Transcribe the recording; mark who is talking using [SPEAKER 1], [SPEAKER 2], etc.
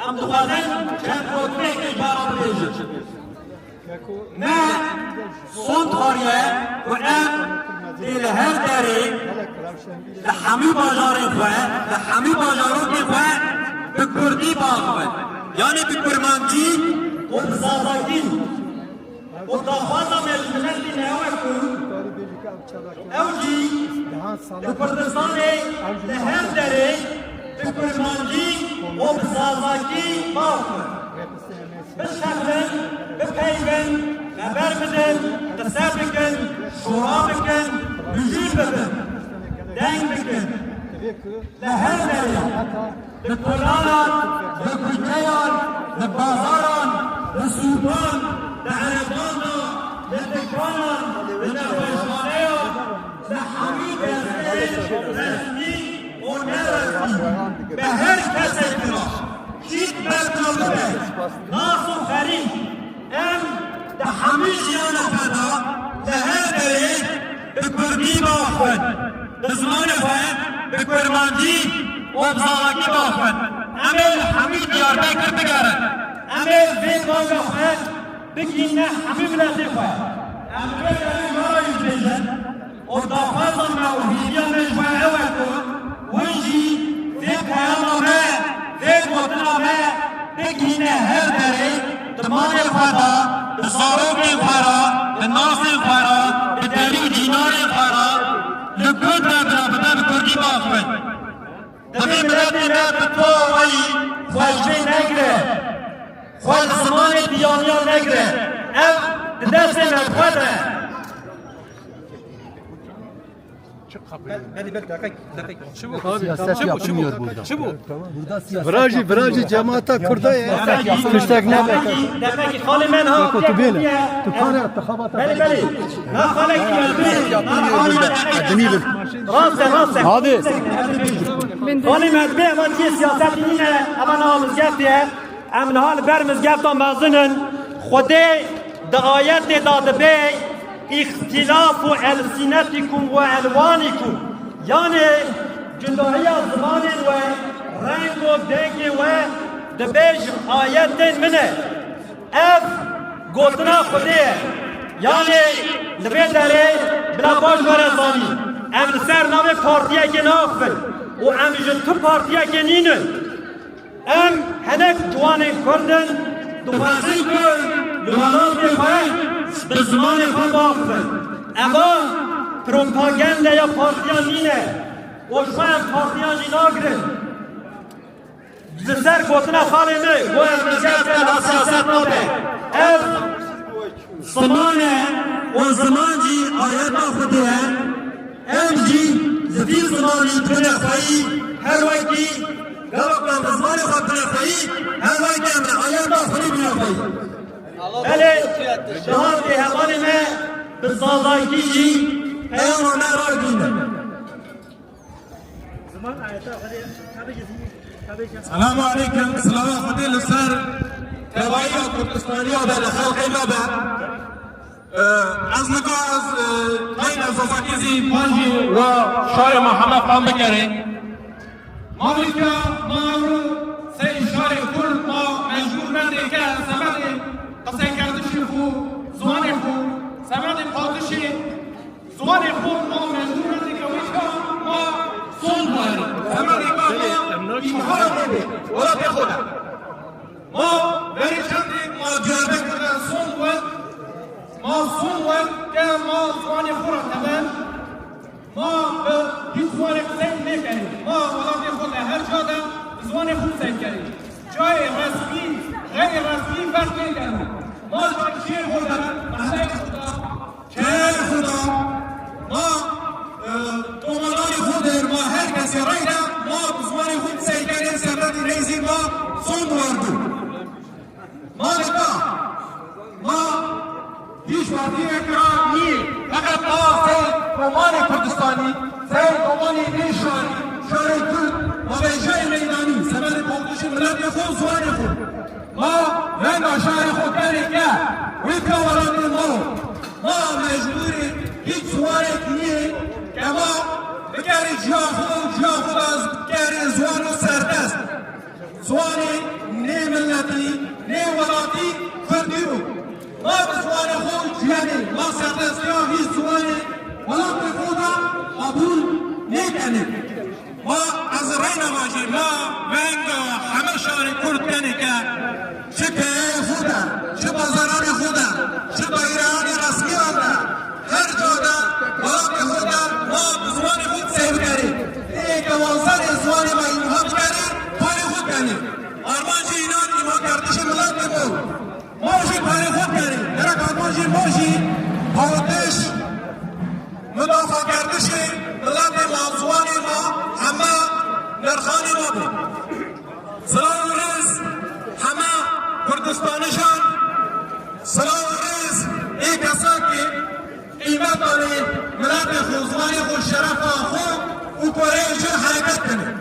[SPEAKER 1] ام دخوازن چند خودمه اجبارا بریجن نه صند خاریه و ام دیل هر داری لحمی باجاری خواه لحمی باجارو که خواه به کردی باقوه یعنی به کرمانجی و بزازاکی و داخوازا مجمونت دی نهوه کن اوجی به کردستان ده هر داری به کرمانجی و بزازاکی باقوه بشکلن بپیون خبر بدن قصه بکن شورا بکن رجوع بکن دنگ بکن لهر داریم لکلانان لکجیان لبازاران لسوبان لعربان لدکانان لنفشانیان لحمید رسمی و نرسمی به هر کس اعتراف شید برکن ناس و خرید ام ده حمید جیان فدا لهر داریم به کردی باخد به زمان خواهد به کرمانجی و بزاقی باخد امل حمید دیاربکر بگرد امل زید بانگا خواهد بگینه حمید بلده خواهد امل بگرد مارایز بیشن و دافازم موحیدیان مجموعه اوکو ونجی زید پیامه زید وطنامه بگینه هر داری دمان خدا به زاروگ خورا به ناس خورا به دری دینار خورا لکود رابطه به کردی باخت دمی ملت ملت به تو وی خوشبه نگره خوش زمان بیانیان نگره او دست من خوده
[SPEAKER 2] براجی جماعتا کرده کشتک نبکن
[SPEAKER 1] دفعی خالی من ها
[SPEAKER 2] تو بینه تو کانه انتخابات
[SPEAKER 1] بلی نه خالی که راسته
[SPEAKER 2] هادی
[SPEAKER 1] خالی مدبه امان که سیاست اینه امان آموزگفتیه امن حال برمزگفتان مازنن خوده دعایت داده بی اختلاف السنتكم والوانكم يعني جندوهية زمان و رنگ و دنگ و دبیج آیت منه اف گوتنا خوده يعني لبی داره بلا باش برزانی ام سر نام پارتیه که نافل و ام جنتو پارتیه که نینن ام هنک جوان کردن دوازن کن لوانات بخواهد به زمان خود بافتن اما پروپاگنده یا پارتیان اینه و شاید پارتیان ایناگره زسر گوتنا خالی می و امرزگت به سیاست نابه اف زمانه و زمان جی آیت خوده ام جی زفیر زمانی تونه خواهی هر وقتی گلوکم به زمان خود تونه خواهی هر وقتی امر آیت خوده بنا خواهی بله جهان که همان میں بزازاکی جی پیام آمه را دینده
[SPEAKER 3] السلام علیکم سلام خدیل سر توایی و کردستانی و بله خلقی نبه از نگاه از غیر زازاکی زی پانجی و شای محمد قام بکره ما بلکه ما رو سی شای کل ما مجبور نده که سمده قصه کردشی خوب زوان خوب سمد قادشی زوان خوب ما مجبور ندیگه ویشا ما سون باری سمد ما اینها نده ولا بخوده ما بری چندی ما جربه کردن سون بود ما سون بود که ما زوان خورا تمام ما به هیچ زوان سین نکنیم ما ولا بخوده هر جاده زوان خوب سین کنیم جای رسمی غیر رسمی فرق نکنیم ما شیر خدا محله خدا شیر خدا ما دومانای خود ما هر کسی رایده ما بزمان خود سیگری سبت ریزی ما سون واردو ما نگاه ما هیچ پارتی اکرام نی فقط ما سید دومان کردستانی سید دومان نیشانی شهر کرد ما به جای میدانی سبت پاکش ملت خود زوان خود ما رنگ شهر خود کاری که ویکا ورانی ما مجبوری هیچ زوانی کنی که ما بگری جا خود از گری زوان و سردست زوانی واجی ما ونگا همه شهر کرد کنی که چه پیه خوده چه بازاران خوده چه بایران رسمی آنده هر جاده باقی خوده ما بزمان خود سیو کریم این که وانسان ازوان ما اینها بکریم پای خود کنیم آرمان جی اینان ایمان کردش ملت بمون ماشی پای خود کریم درک آرمان جی ماشی پاوتش مدافع کردش ملت ما ازوان ما همه نرخان ما بود سلام ریز همه کردستانشان سلام ریز ای کسا که قیمت داره ملت خوزوانی خود شرف خود او پاره اینجا حرکت کنه